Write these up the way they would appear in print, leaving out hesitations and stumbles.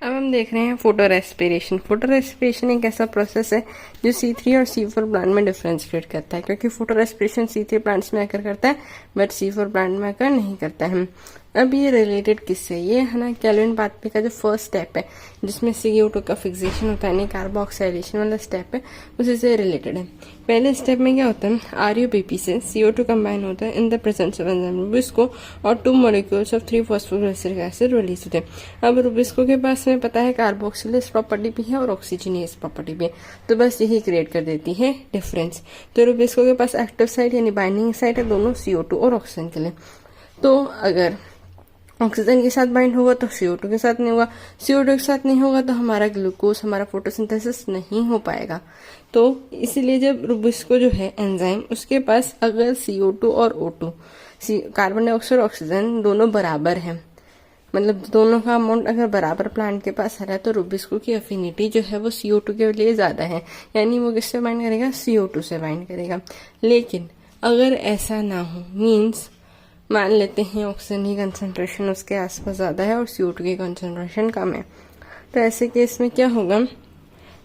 अब हम देख रहे हैं फोटो रेस्पिरेशन। फोटो रेस्पिरेशन एक ऐसा प्रोसेस है जो C3 और C4 प्लांट में डिफरेंस क्रिएट करता है, क्योंकि फोटो रेस्पिरेशन C3 प्लांट्स में आकर करता है बट C4 प्लांट में आकर नहीं करता है। अब ये रिलेटेड किससे, ये है ना कैल्विन पाथवे का जो फर्स्ट स्टेप है जिसमें CO2 का फिक्सेशन होता है, नहीं कार्बोक्सिलेशन वाला स्टेप है, उसी से रिलेटेड है। पहले स्टेप में क्या होता है, RUBP से CO2 कंबाइन होता है in the presence of enzyme Rubisco और 2 मॉलिक्यूल्स ऑफ 3-फॉस्फोग्लिसरिक एसिड रिलीज होते हैं। अब रुबिस्को के पास में पता है कार्बोक्सिलेस प्रॉपर्टी भी है और ऑक्सीजनेस प्रॉपर्टी भी है, तो बस यही क्रिएट कर देती है डिफरेंस। तो रुबिस्को के पास एक्टिव साइट यानी बाइंडिंग साइट है दोनों CO2 और ऑक्सीजन के लिए। तो अगर ऑक्सीजन के साथ बाइंड होगा तो CO2 के साथ नहीं होगा, CO2 के साथ नहीं होगा तो हमारा ग्लूकोज, हमारा फोटोसिंथेसिस नहीं हो पाएगा। तो इसीलिए जब रुबिस्को जो है एंजाइम, उसके पास अगर CO2 और O2 कार्बन डाइऑक्साइड और ऑक्सीजन दोनों बराबर हैं, मतलब दोनों का अमाउंट अगर बराबर प्लांट के पास आ रहा है, तो रुबिस्को की अफिनिटी जो है वो CO2 के लिए ज्यादा है, यानी वो किससे बाइंड करेगा, CO2 से बाइंड करेगा। लेकिन अगर ऐसा ना हो, मीन्स मान लेते हैं ऑक्सीजन की कंसंट्रेशन उसके आसपास ज्यादा है और CO2 की कंसंट्रेशन कम है, तो ऐसे केस में क्या होगा,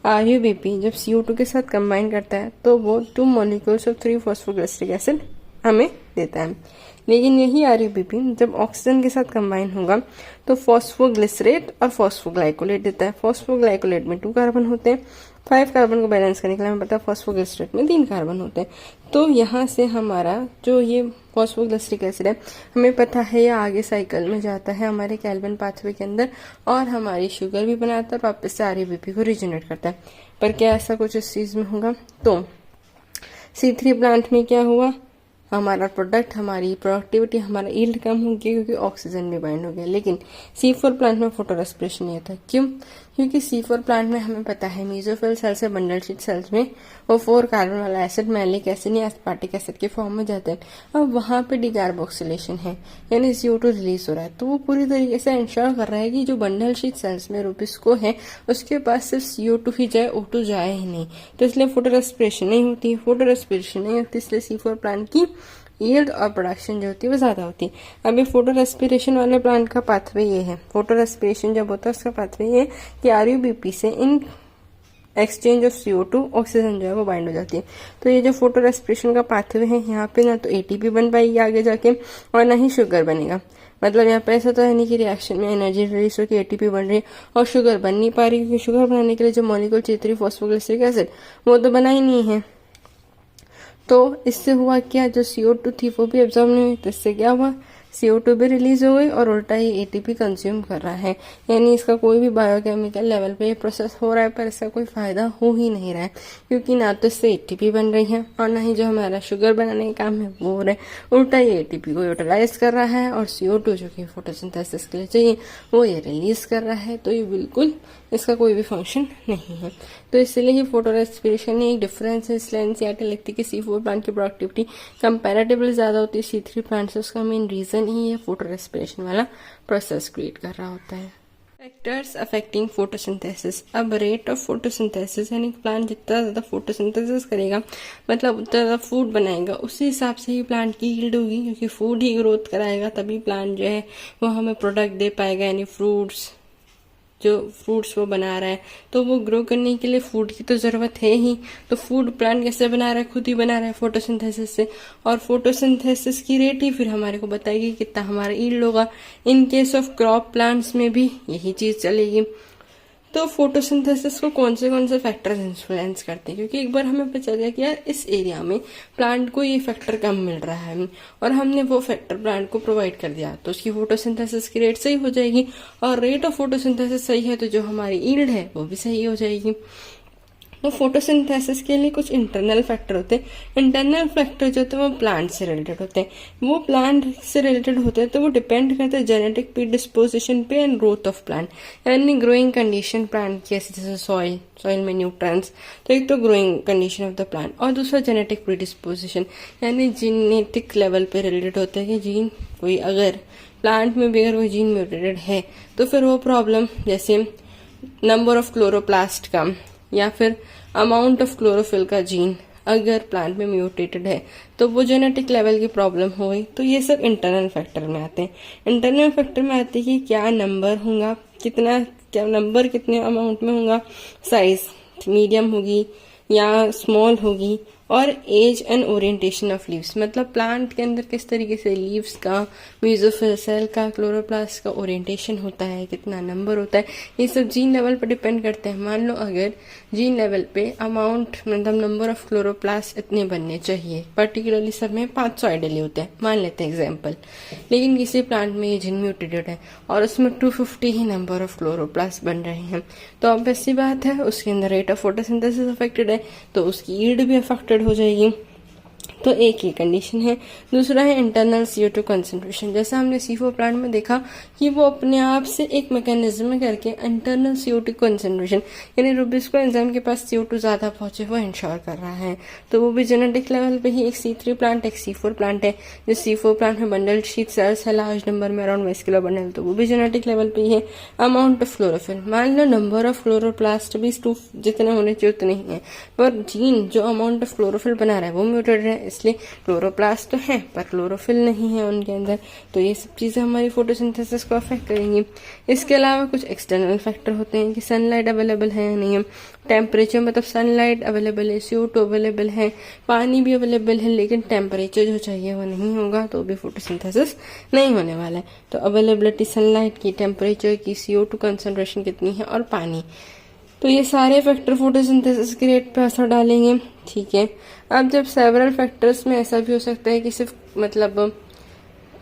RUBP जब CO2 के साथ कंबाइन करता है तो वो 2 मॉलिक्यूल्स ऑफ 3-फॉस्फोग्लिसरिक एसिड हमें देता है। लेकिन यही RUBP जब ऑक्सीजन के साथ कंबाइन होगा तो फॉस्फोग्लिसरेट और फॉस्फोग्लाइकोलेट देता है। फॉस्फोग्लाइकोलेट में 2 कार्बन होते हैं, 5 कार्बन को बैलेंस करने के लिए हमें पता है फॉस्फोग्लिसरेट में 3 कार्बन होते हैं। तो यहाँ से हमारा जो ये फॉस्फोग्लिसरिक एसिड है, हमें पता है ये आगे साइकिल में जाता है हमारे कैल्विन पाथवे के अंदर और हमारी शुगर भी बनाता है, वापस से RUBP को रिजेनरेट करता है। पर क्या ऐसा कुछ इस चीज में होगा, तो C3 प्लांट में क्या हुआ, हमारा प्रोडक्ट, हमारी प्रोडक्टिविटी, हमारा यील्ड कम हो गया क्योंकि ऑक्सीजन भी बाइंड हो गया। लेकिन C4 प्लांट में फोटो रेस्पिरेशन नहीं होता। क्यों? क्योंकि C4 प्लांट में हमें पता है मेसोफिल सेल से बंडल शीट सेल्स में वो 4 कार्बन वाला एसिड मैलिक एसिड या एस्पार्टिक एसिड के फॉर्म में जाते हैं। अब वहां पे डिकार्बोक्सिलेशन है यानी CO2 रिलीज हो रहा है, तो वो पूरी तरीके से इंश्योर कर रहा है कि जो बंडल शीट सेल्स में रुबिस्को है उसके पास सिर्फ CO2 ही जाए, O2 जाए ही नहीं। तो इसलिए फोटो रेस्पिरेशन नहीं होती। फोटो रेस्पिरेशन नहीं होती इसलिए C4 प्लांट की यील्ड और प्रोडक्शन जो होती है वो ज्यादा होती है। अभी फोटो रेस्पिरेशन वाले प्लांट का पाथवे ये है, फोटो रेस्पिरेशन जब होता है उसका पाथवे ये है कि RUBP से in exchange of CO2 oxygen जो है वो बाइंड हो जाती है। तो ये जो फोटो रेस्पिरेशन का पाथवे है, यहाँ पे ना तो ATP बन पाएगी आगे जाके और ना ही शुगर बनेगा। मतलब यहाँ पे ऐसा तो है नहीं कि रिएक्शन में एनर्जी रिलीज होकर ATP बन रही है और शुगर बन नहीं पा रही, क्योंकि शुगर बनाने के लिए जो मॉलिक्यूल चाहिए 3-फॉस्फोग्लिसरिक एसिड वो तो बना ही नहीं है। तो इससे हुआ क्या, जो CO2 थी वो भी एब्जॉर्ब नहीं हुई, तो इससे क्या हुआ, CO2 भी रिलीज हो गई और उल्टा ही ATP कंज्यूम कर रहा है। यानी इसका कोई भी बायोकेमिकल लेवल पे ये प्रोसेस हो रहा है पर इसका कोई फायदा हो ही नहीं रहा है, क्योंकि ना तो इससे ATP बन रही है और ना ही जो हमारा शुगर बनाने का काम है वो हो रहा है। उल्टा ये ATP को यूटिलाइज कर रहा है और CO2 जो कि फोटोसिंथेसिस के लिए चाहिए वो ये रिलीज कर रहा है। तो ये बिल्कुल इसका कोई भी फंक्शन नहीं है। तो इसलिए ही फोटो रेस्पिरेशन में एक डिफरेंस है। इसलिए NCERT लिखती है कि C4 प्लांट की प्रोडक्टिविटी कंपैरेटिवली ज्यादा होती है C3 प्लांट से। उसका मेन रीजन ही है फोटो रेस्पिरेशन वाला प्रोसेस क्रिएट कर रहा होता है। Factors affecting photosynthesis. अब रेट ऑफ फोटोसिंथेसिस यानी प्लांट जितना ज्यादा फोटोसिंथेसिस करेगा, मतलब उतना ज्यादा फूड बनाएगा, उसी हिसाब से ही प्लांट की यील्ड होगी, क्योंकि फूड ही ग्रोथ कराएगा तभी प्लांट जो है वो हमें प्रोडक्ट दे पाएगा। यानी फ्रूट्स, जो फ्रूट्स वो बना रहा है तो वो ग्रो करने के लिए फूड की तो जरूरत है ही। तो फूड प्लांट कैसे बना रहा है, खुद ही बना रहा है फोटोसिंथेसिस से, और फोटोसिंथेसिस की रेट ही फिर हमारे को बताएगी कितना हमारा यील्ड होगा। In case of crop plants में भी यही चीज चलेगी। तो फोटोसिंथेसिस को कौन से फैक्टर्स इन्फ्लुएंस करते हैं, क्योंकि एक बार हमें पता चल गया कि यार इस एरिया में प्लांट को ये फैक्टर कम मिल रहा है और हमने वो फैक्टर प्लांट को प्रोवाइड कर दिया, तो उसकी फोटोसिंथेसिस की रेट सही हो जाएगी। और रेट ऑफ फोटोसिंथेसिस सही है तो जो हमारी यील्ड है वो भी सही हो जाएगी। तो फोटोसिंथेसिस के लिए कुछ इंटरनल फैक्टर होते हैं। इंटरनल फैक्टर जो होते हैं वो प्लांट से रिलेटेड होते हैं। वो प्लांट से रिलेटेड होते हैं तो वो डिपेंड करते हैं जेनेटिक प्रीडिस्पोजिशन पे एंड ग्रोथ ऑफ प्लांट, यानी ग्रोइंग कंडीशन प्लांट की, जैसे सॉइल में न्यूट्रिएंट्स। तो एक तो growing condition of the plant और दूसरा जेनेटिक प्रीडिस्पोजिशन यानी जीनेटिक लेवल पे रिलेटेड होता है कि जीन कोई अगर प्लांट में भी अगर कोई जीन म्यूटेटेड है तो फिर वो प्रॉब्लम, जैसे नंबर ऑफ क्लोरोप्लास्ट कम या फिर अमाउंट ऑफ क्लोरोफिल का जीन अगर प्लांट में म्यूटेटेड है तो वो जेनेटिक लेवल की प्रॉब्लम हो गई। तो ये सब इंटरनल फैक्टर में आते हैं। इंटरनल फैक्टर में आते हैं कि क्या नंबर होगा, कितना क्या नंबर कितने अमाउंट में होगा, साइज मीडियम होगी या स्मॉल होगी, और edge and orientation of leaves, मतलब प्लांट के अंदर किस तरीके से लीव्स का, मेसोफिल सेल का, क्लोरोप्लास्ट का ओरिएंटेशन होता है, कितना नंबर होता है, ये सब जीन लेवल पर डिपेंड करते हैं। मान लो अगर जीन लेवल पे अमाउंट मतलब नंबर ऑफ क्लोरोप्लास्ट इतने बनने चाहिए, पर्टिकुलरली सब में 500 आइडियली होते हैं, मान लेते हैं एग्जाम्पल, लेकिन किसी प्लांट में ये जीन म्यूटेटेड है और उसमें 250 ही नंबर ऑफ क्लोरोप्लास्ट बन रहे हैं, तो ऑब्वियस सी बात है उसके अंदर रेट ऑफ फोटोसिंथेसिस अफेक्टेड है, तो उसकी ईल्ड भी अफेक्टेड हो जाएगी। तो एक ये कंडीशन है। दूसरा है इंटरनल CO2 कंसंट्रेशन। जैसा हमने C4 प्लांट में देखा कि वो अपने आप से एक मैकेनिज्म में करके इंटरनल CO2 कंसंट्रेशन, यानी रुबिस्को एंजाइम के पास CO2 ज्यादा पहुंचे वो इंश्योर कर रहा है। तो वो भी जेनेटिक लेवल पे ही एक C3 प्लांट एक C4 प्लांट है। जो C4 प्लांट में बंडल शीट सेल्स है लार्ज नंबर में, अराउंड 20 किलो बंडल, तो वो भी जेनेटिक लेवल पे ही है। अमाउंट ऑफ क्लोरोफिल, मान लो नंबर ऑफ क्लोरोप्लास्ट भी जितने होने चाहिए उतने ही है, पर जीन जो अमाउंट ऑफ क्लोरोफिल बना रहा है वो म्यूटेड है, इसलिए क्लोरोप्लास्ट तो है पर क्लोरोफिल नहीं है उनके अंदर। तो ये सब चीजें हमारी फोटोसिंथेसिस को अफेक्ट करेंगी। इसके अलावा कुछ एक्सटर्नल फैक्टर होते हैं कि सनलाइट अवेलेबल है या नहीं है, टेम्परेचर मतलब सनलाइट अवेलेबल है, CO2 अवेलेबल है, पानी भी अवेलेबल है, लेकिन टेम्परेचर जो चाहिए वो नहीं होगा तो भी फोटोसिंथेसिस नहीं होने वाला है। तो अवेलेबिलिटी सनलाइट की, टेम्परेचर की, CO2 कंसंट्रेशन कितनी है और पानी, तो ये सारे फैक्टर फोटोसिंथेसिस के रेट पे असर डालेंगे। ठीक है, अब जब सेवरल फैक्टर्स में ऐसा भी हो सकता है कि सिर्फ मतलब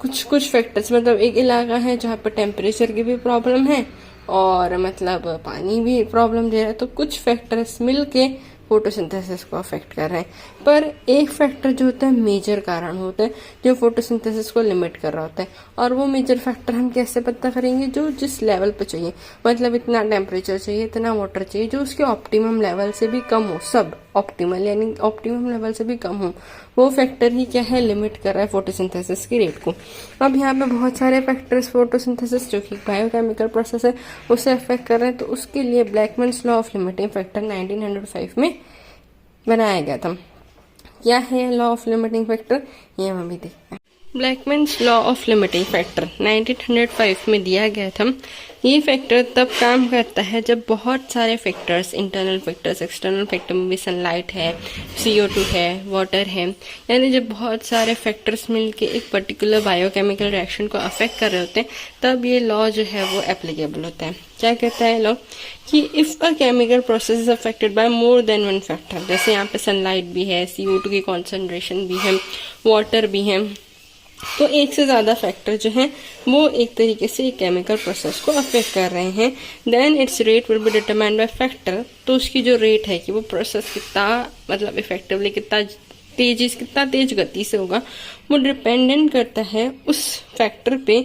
कुछ फैक्टर्स, मतलब एक इलाका है जहाँ पर टेम्परेचर की भी प्रॉब्लम है और मतलब पानी भी प्रॉब्लम दे रहा है, तो कुछ फैक्टर्स मिलके फोटोसिंथेसिस को अफेक्ट कर रहे हैं। पर एक फैक्टर जो होता है मेजर कारण होता है जो फोटोसिंथेसिस को लिमिट कर रहा होता है, और वो मेजर फैक्टर हम कैसे पता करेंगे, जो जिस लेवल पे चाहिए, मतलब इतना टेम्परेचर चाहिए, इतना वाटर चाहिए, जो उसके ऑप्टिमम लेवल से भी कम हो, सब ऑप्टिमल यानी ऑप्टिमम लेवल से भी कम हो, वो फैक्टर ही क्या है, लिमिट कर रहा है फोटोसिंथेसिस की रेट को। अब यहाँ पे बहुत सारे फैक्टर्स फोटोसिंथेसिस जो कि बायोकेमिकल प्रोसेस है उसे अफेक्ट कर रहे हैं, तो उसके लिए ब्लैकमैन्स लॉ ऑफ लिमिटिंग फैक्टर 1905 में बनाया गया था। क्या है लॉ ऑफ लिमिटिंग फैक्टर, ये हम अभी देखते हैं। ब्लैकमैन्स लॉ ऑफ लिमिटिंग फैक्टर 1905 में दिया गया था। ये फैक्टर तब काम करता है जब बहुत सारे factors, internal factors, external factor में भी सनलाइट है, CO2 है, वाटर है, यानी जब बहुत सारे फैक्टर्स मिलके एक पर्टिकुलर बायोकेमिकल रिएक्शन को अफेक्ट कर रहे होते हैं, तब ये लॉ जो है वो एप्लीकेबल होता है। क्या कहता है लॉ कि if a chemical process is affected by more than one factor, जैसे यहाँ पे सनलाइट भी है, CO2 की कॉन्सेंट्रेशन भी है, वाटर भी है, तो एक से ज्यादा फैक्टर जो हैं वो एक तरीके से केमिकल प्रोसेस को अफेक्ट कर रहे हैं, then its rate will be determined by factor. तो उसकी जो रेट है कि वो प्रोसेस कितना मतलब इफेक्टिवली कितना तेज गति से होगा, वो डिपेंडेंट करता है उस फैक्टर पे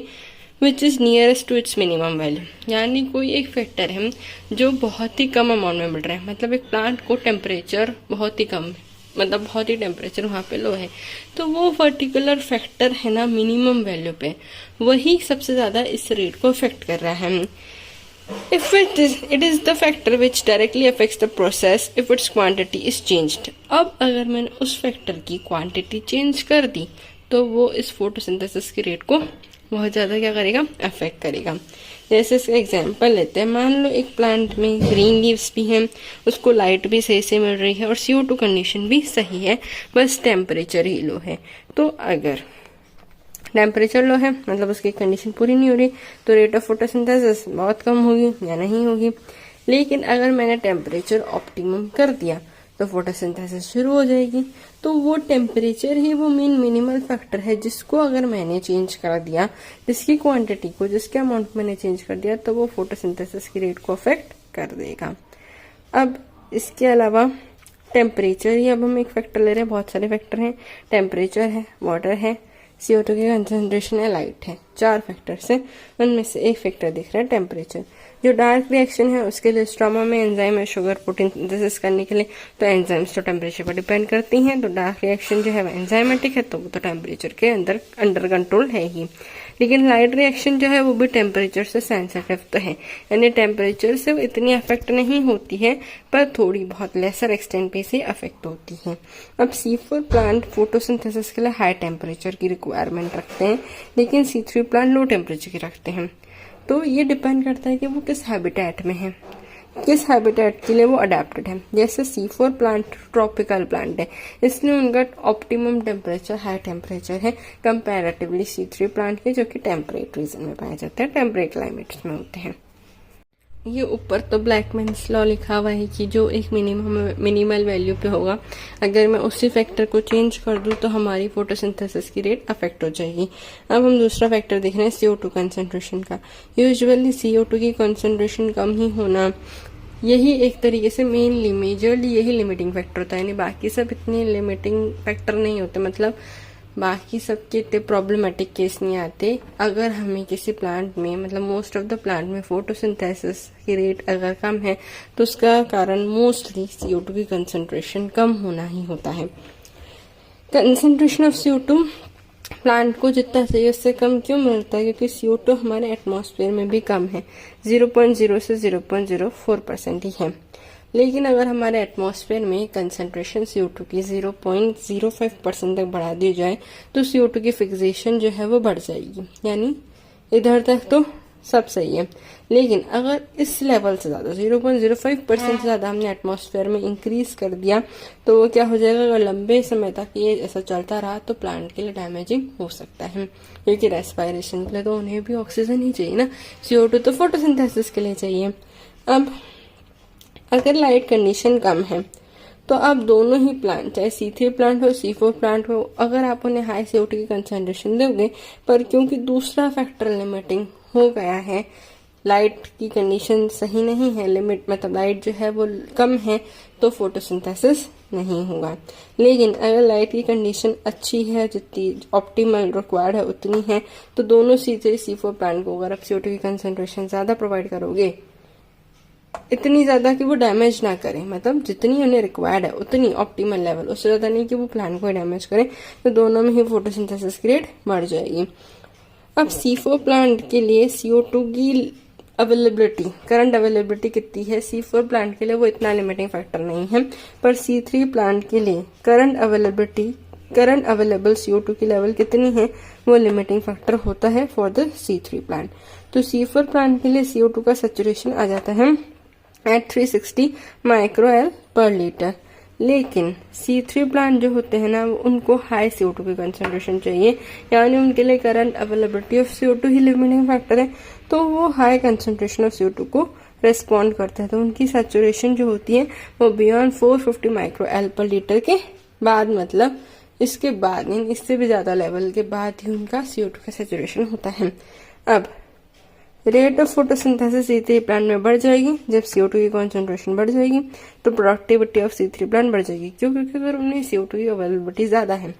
which is nearest to its minimum value. यानी कोई एक फैक्टर है जो बहुत ही कम अमाउंट में मिल रहा है, मतलब एक प्लांट को टेम्परेचर बहुत ही कम, मतलब बहुत ही टेम्परेचर वहाँ पे लो है, तो वो पर्टिकुलर फैक्टर है ना मिनिमम वैल्यू पे, वही सबसे ज्यादा इस रेट को अफेक्ट कर रहा है। If it is the factor which directly affects the process if it's quantity is changed. अब अगर मैंने उस फैक्टर की क्वांटिटी चेंज कर दी तो वो इस फोटोसिंथेसिस की रेट को बहुत ज्यादा क्या करेगा, अफेक्ट करेगा। जैसे इसका एग्जाम्पल लेते हैं, मान लो एक प्लांट में ग्रीन लीव्स भी हैं, उसको लाइट भी सही से मिल रही है और CO2 कंडीशन भी सही है, बस टेम्परेचर ही लो है। तो अगर टेम्परेचर लो है मतलब उसकी कंडीशन पूरी नहीं हो रही, तो रेट ऑफ फोटोसिंथेसिस बहुत कम होगी या नहीं होगी। लेकिन अगर मैंने टेम्परेचर ऑप्टिमम कर दिया तो फोटोसिंथेसिस शुरू हो जाएगी। तो वो टेम्परेचर ही वो मेन मिनिमल फैक्टर है जिसको अगर मैंने चेंज कर दिया, जिसकी क्वांटिटी को, जिसके अमाउंट मैंने चेंज कर दिया, तो वो फोटोसिंथेसिस की रेट को अफेक्ट कर देगा। अब इसके अलावा टेम्परेचर ही अब हम एक फैक्टर ले रहे हैं, बहुत सारे फैक्टर हैं, टेम्परेचर है, वाटर है, CO2 की कंसंट्रेशन है, लाइट है, 4 फैक्टर्स हैं, उनमें से एक फैक्टर दिख रहा है टेम्परेचर। जो डार्क रिएक्शन है उसके लिए स्ट्रोमा में एंजाइम है शुगर प्रोटीन सिंथेसिस करने के लिए, तो एंजाइम्स तो टेम्परेचर पर डिपेंड करती हैं, तो डार्क रिएक्शन जो है वो एंजाइमेटिक है, तो वो तो टेम्परेचर के अंडर कंट्रोल है ही। लेकिन लाइट रिएक्शन जो है वो भी टेम्परेचर से सेंसिटिव तो है, यानी टेम्परेचर से वो इतनी अफेक्ट नहीं होती है, पर थोड़ी बहुत लेसर एक्सटेंट पे से अफेक्ट होती है। अब C4 प्लांट फोटोसिंथेसिस के लिए हाई टेम्परेचर की रिक्वायरमेंट रखते हैं, लेकिन C3 प्लांट लो टेम्परेचर की रखते हैं। तो ये डिपेंड करता है कि वो किस हैबिटेट में है, किस हैबिटेट के लिए वो अडेप्टेड है। जैसे C4 प्लांट ट्रॉपिकल प्लांट है, इसलिए उनका ऑप्टिमम टेम्परेचर हाई टेम्परेचर है कंपैरेटिवली C3 प्लांट के, जो कि टेम्परेट रीजन में पाए जाते हैं, टेम्परेट क्लाइमेट्स में होते हैं। ये ऊपर तो ब्लैकमैन्स लॉ लिखा हुआ है कि जो एक मिनिमल वैल्यू पे होगा, अगर मैं उसी फैक्टर को चेंज कर दूं तो हमारी फोटोसिंथेसिस की रेट अफेक्ट हो जाएगी। अब हम दूसरा फैक्टर देख रहे हैं CO2 कंसंट्रेशन का। यूजुअली CO2 की कंसंट्रेशन कम ही होना, यही एक तरीके से मेनली मेजरली यही लिमिटिंग फैक्टर होता है, यानी बाकी सब इतने लिमिटिंग फैक्टर नहीं होते, मतलब बाकी सबके इतने प्रॉब्लमेटिक केस नहीं आते। अगर हमें किसी प्लांट में, मतलब मोस्ट ऑफ द प्लांट में फोटोसिंथेसिस की रेट अगर कम है तो उसका कारण मोस्टली CO2 की कंसंट्रेशन कम होना ही होता है। कंसंट्रेशन ऑफ CO2 प्लांट को जितना चाहिए उससे कम क्यों मिलता है? क्योंकि CO2 हमारे एटमॉस्फेयर में भी कम है, 0.0 से 0.04% ही है। लेकिन अगर हमारे एटमॉस्फेयर में कंसंट्रेशन CO2 की 0.05% तक बढ़ा दी जाए तो CO2 की फिक्सेशन जो है वो बढ़ जाएगी, यानी इधर तक तो सब सही है। लेकिन अगर इस लेवल से ज़्यादा 0.05% से ज़्यादा हमने एटमॉस्फेयर में इंक्रीज कर दिया तो वो क्या हो जाएगा? अगर लंबे समय तक ये ऐसा चलता रहा तो प्लांट के लिए डैमेजिंग हो सकता है, क्योंकि रेस्पिरेशन के लिए तो उन्हें भी ऑक्सीजन ही चाहिए ना, CO2 तो फोटोसिंथेसिस के लिए चाहिए। अब अगर लाइट कंडीशन कम है तो आप दोनों ही प्लांट, चाहे C3 प्लांट हो C4 प्लांट हो, अगर आप उन्हें हाई CO2 की कंसंट्रेशन दोगे, पर क्योंकि दूसरा फैक्टर लिमिटिंग हो गया है, लाइट की कंडीशन सही नहीं है, लिमिट मतलब लाइट जो है वो कम है, तो फोटोसिंथेसिस नहीं होगा। लेकिन अगर लाइट की कंडीशन अच्छी है, जितनी ऑप्टिमल रिक्वायर्ड है उतनी है, तो दोनों C3 C4 प्लांट को अगर आप CO2 की कंसंट्रेशन ज्यादा प्रोवाइड करोगे, इतनी ज्यादा कि वो डैमेज ना करें, मतलब जितनी उन्हें रिक्वायर्ड है उतनी ऑप्टिमल लेवल, उससे ज्यादा नहीं कि वो प्लांट को डैमेज करें, तो दोनों में ही फोटोसिंथेसिस की रेट बढ़ जाएगी। अब C4 प्लांट के लिए CO2 की अवेलेबिलिटी, करंट अवेलेबिलिटी कितनी है? C4 प्लांट के लिए वो इतना लिमिटिंग फैक्टर नहीं है, पर C3 प्लांट के लिए करंट अवेलेबल CO2 की लेवल कितनी है वो लिमिटिंग फैक्टर होता है फॉर द C3 प्लांट। तो C4 प्लांट के लिए CO2 का सैचुरेशन आ जाता है एट 360 माइक्रो पर लीटर। लेकिन C3 प्लांट जो होते हैं ना, उनको हाई CO2 की कंसंट्रेशन चाहिए, यानी उनके लिए current availability of CO2 he limiting factor है, तो वो हाई कंसंट्रेशन ऑफ CO2 को रेस्पॉन्ड करते हैं, तो उनकी सैचुरेशन जो होती है वो बियॉन्ड 450 माइक्रो पर लीटर के बाद, मतलब इसके बाद, इससे भी ज्यादा लेवल के बाद ही उनका CO2 का सैचुरेशन होता है। अब rate of photosynthesis C3 plant में बढ़ जाएगी जब CO2 की कॉन्सेंट्रेशन बढ़ जाएगी, तो प्रोडक्टिविटी ऑफ C3 प्लांट बढ़ जाएगी। क्यों? क्योंकि अगर उनमें CO2 की अवेलेबिलिटी ज्यादा है,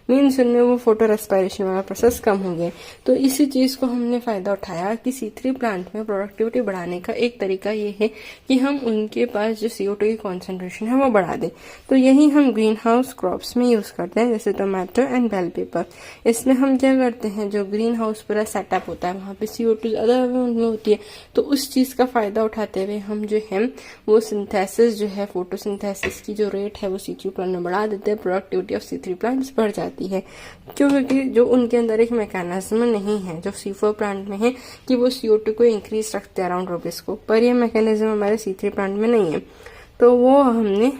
मीन्स उनमें वो फोटो रेस्पिरेशन वाला प्रोसेस कम हो गया, तो इसी चीज को हमने फायदा उठाया कि C3 प्लांट में प्रोडक्टिविटी बढ़ाने का एक तरीका ये है कि हम उनके पास जो CO2 की कॉन्सेंट्रेशन है वो बढ़ा दें। तो यही हम ग्रीन हाउस क्रॉप्स में यूज करते हैं, जैसे टोमेटो एंड बेल पेपर। इसमें हम क्या करते हैं, जो ग्रीन हाउस पूरा सेटअप होता है वहां पे CO2 ज्यादा अमाउंट में होती है, तो उस चीज का फायदा उठाते हुए हम जो है वो सिंथेसिस जो है, फोटोसिंथेसिस की जो रेट है वो C3 प्लांट में बढ़ा देते हैं, प्रोडक्टिविटी ऑफ C3 प्लांट बढ़ जाती है। क्योंकि जो उनके अंदर एक मैकेनिज्म नहीं है जो C4 प्लांट में है कि वो CO2 को इंक्रीज रखते हैं अराउंड रुपीज को, पर ये मैकेनिज्म हमारे C3 प्लांट में नहीं है, तो वो हमने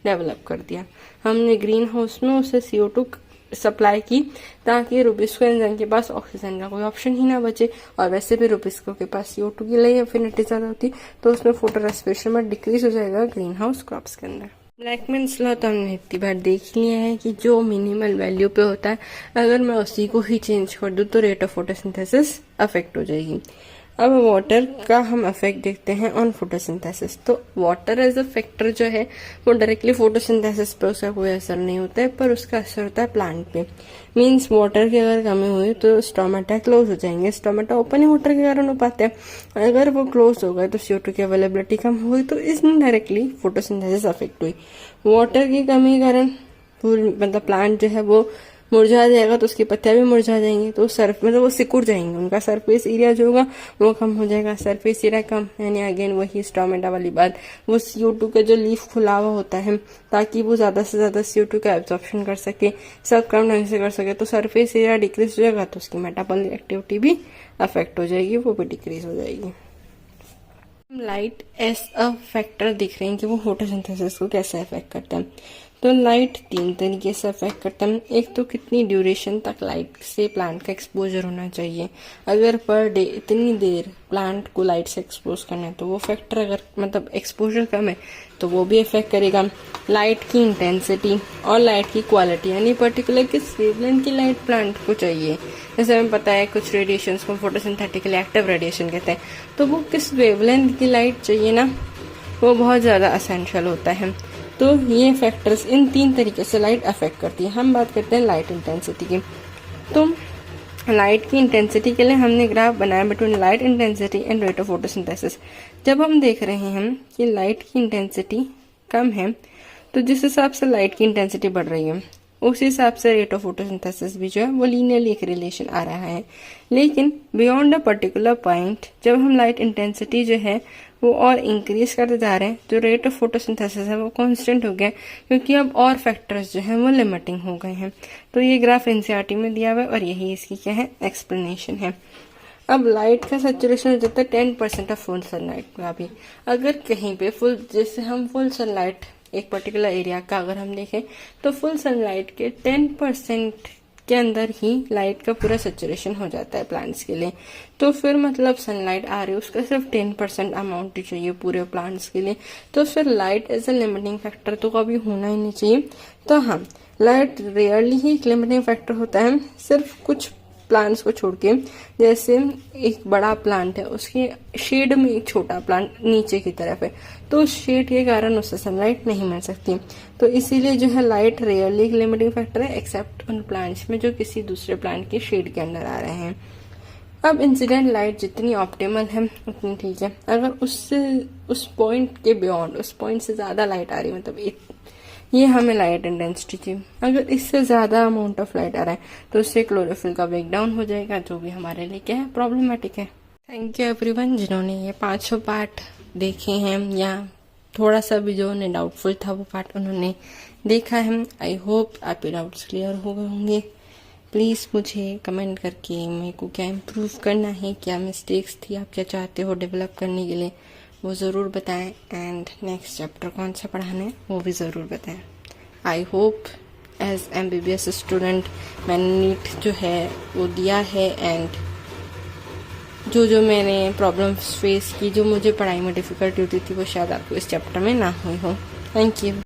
डेवलप कर दिया। हमने ग्रीन हाउस में उसे CO2 सप्लाई की ताकि रुबिस्को एंजाइम के पास ऑक्सीजन का कोई ऑप्शन ही ना बचे, और वैसे भी रुबिस्को के पास CO2 की लिए अफिनिटी ज्यादा होती, तो उसमें फोटो रेस्पिरेशन में डिक्रीज हो जाएगा ग्रीन हाउस क्रॉप्स के अंदर। ब्लैकमैन्स लॉ तो हमने इतनी बार देख लिया है कि जो मिनिमल वैल्यू पे होता है, अगर मैं उसी को ही चेंज कर दूं तो रेट ऑफ फोटोसिंथेसिस अफेक्ट हो जाएगी। अब वाटर का हम इफेक्ट देखते हैं ऑन फोटोसिंथेसिस। तो वाटर एज अ फैक्टर जो है वो डायरेक्टली फोटोसिंथेसिस पे उसका कोई असर नहीं होता है, पर उसका असर होता है प्लांट पे। मीन्स वाटर की अगर कमी हुई तो स्टोमेटा क्लोज हो जाएंगे, स्टोमेटा ओपन ही वाटर के कारण हो पाते हैं। अगर वो क्लोज हो गए तो CO2 की अवेलेबिलिटी कम हुई, तो इसमें डायरेक्टली फोटोसिंथेसिस अफेक्ट हुई। वाटर की कमी के कारण मतलब प्लांट जो है वो मुरझा जाएगा तो उसकी पत्तियां भी मुरझा जाएंगी, तो मतलब वो सिकुड़ जाएंगे, उनका सरफेस एरिया जो होगा वो कम हो जाएगा। सरफेस एरिया कम यानी अगेन वही स्टोमेटा वाली बात, वो CO2 का जो लीफ खुला हुआ होता है ताकि वो ज्यादा से ज्यादा CO2 का एब्जॉर्प्शन कर सके, सब काम ढंग से कर सके, तो सरफेस एरिया डिक्रीज हो जाएगा तो उसकी मेटाबॉलिक एक्टिविटी भी अफेक्ट हो जाएगी, वो भी डिक्रीज हो जाएगी। लाइट एज अ फैक्टर दिख रहे हैं कि वो फोटोसिंथेसिस को कैसे अफेक्ट करता है। तो लाइट 3 तरीके से अफेक्ट करता है। एक तो कितनी ड्यूरेशन तक लाइट से प्लांट का एक्सपोजर होना चाहिए, अगर पर डे इतनी देर प्लांट को लाइट से एक्सपोज करना है तो वो फैक्टर, अगर मतलब एक्सपोजर कम है तो वो भी अफेक्ट करेगा। लाइट की इंटेंसिटी और लाइट की क्वालिटी, यानी पर्टिकुलर किस वेवलेंथ की लाइट प्लांट को चाहिए। जैसे हमें पता है कुछ रेडिएशन को फोटोसिंथेटिकली एक्टिव रेडिएशन कहते हैं, तो वो किस वेवलेंथ की लाइट चाहिए ना, वो बहुत ज्यादा असेंशियल होता है। तो ये फैक्टर्स इन 3 तरीके से लाइट अफेक्ट करती है। हम बात करते हैं लाइट इंटेंसिटी की। तो लाइट की इंटेंसिटी के लिए हमने ग्राफ बनाया between light intensity and rate of photosynthesis. जब हम देख रहे हैं कि लाइट की इंटेंसिटी कम है तो जिस हिसाब से लाइट की इंटेंसिटी बढ़ रही है उस हिसाब से रेट ऑफ फोटोसिंथेसिस भी जो है वो लीनियरली एक रिलेशन आ रहा है। लेकिन बियॉन्ड अ पर्टिकुलर पॉइंट जब हम लाइट इंटेंसिटी जो है वो और इंक्रीज करते जा रहे हैं, जो रेट ऑफ फोटोसिंथेसिस है वो कांस्टेंट हो गया, क्योंकि अब और फैक्टर्स जो है वो लिमिटिंग हो गए हैं। तो ये ग्राफ एनसीईआरटी में दिया हुआ है और यही इसकी क्या है एक्सप्लेनेशन है। अब लाइट का सैचुरेशन हो जाता है 10% ऑफ फुल सनलाइट का भी। अगर कहीं पे फुल, जैसे हम फुल सनलाइट एक पर्टिकुलर एरिया का अगर हम देखें तो फुल सनलाइट के 10% के अंदर ही लाइट का पूरा सैचुरेशन हो जाता है प्लांट्स के लिए। तो फिर मतलब सनलाइट आ रही है उसका सिर्फ 10% अमाउंट ही चाहिए पूरे प्लांट्स के लिए, तो फिर light as a limiting factor तो कभी होना ही नहीं चाहिए। तो हाँ, लाइट रेयरली ही एक लिमिटिंग फैक्टर होता है, सिर्फ कुछ प्लांट्स को छोड़ के। जैसे एक बड़ा प्लांट है, उसके शेड में एक छोटा प्लांट नीचे की तरफ है, तो उस शेड के कारण उससे सनलाइट नहीं मिल सकती। तो इसीलिए जो है लाइट रेयरली एक लिमिटिंग फैक्टर है, एक्सेप्ट उन प्लांट्स में जो किसी दूसरे प्लांट के शेड के अंदर आ रहे हैं। अब इंसिडेंट लाइट जितनी ऑप्टिमल है उतनी ठीक है। अगर उससे उस पॉइंट के बियॉन्ड, उस पॉइंट से ज्यादा लाइट आ रही है, मतलब ये हमें लाइट इंटेंसिटी चाहिए। अगर इससे ज्यादा अमाउंट ऑफ लाइट आ रहा है तो उससे क्लोरोफिल का ब्रेकडाउन हो जाएगा, जो भी हमारे लिए क्या है प्रॉब्लमेटिक है। थैंक यू एवरीवन जिन्होंने ये 500 पार्ट देखे हैं, या थोड़ा सा भी जो उन्हें डाउटफुल था वो पार्ट उन्होंने देखा है। आई होप आपके डाउट्स क्लियर हो गए होंगे। प्लीज मुझे कमेंट करके मेरे को क्या इम्प्रूव करना है, क्या मिस्टेक्स थी, आप क्या चाहते हो डेवलप करने के लिए, वो ज़रूर बताएं। एंड नेक्स्ट चैप्टर कौन सा पढ़ाना है वो भी ज़रूर बताएं। I hope as MBBS student मैंने नीट जो है वो दिया है, एंड जो मैंने प्रॉब्लम्स फेस की, जो मुझे पढ़ाई में डिफिकल्टी होती थी, वो शायद आपको इस चैप्टर में ना हुई हो। Thank you.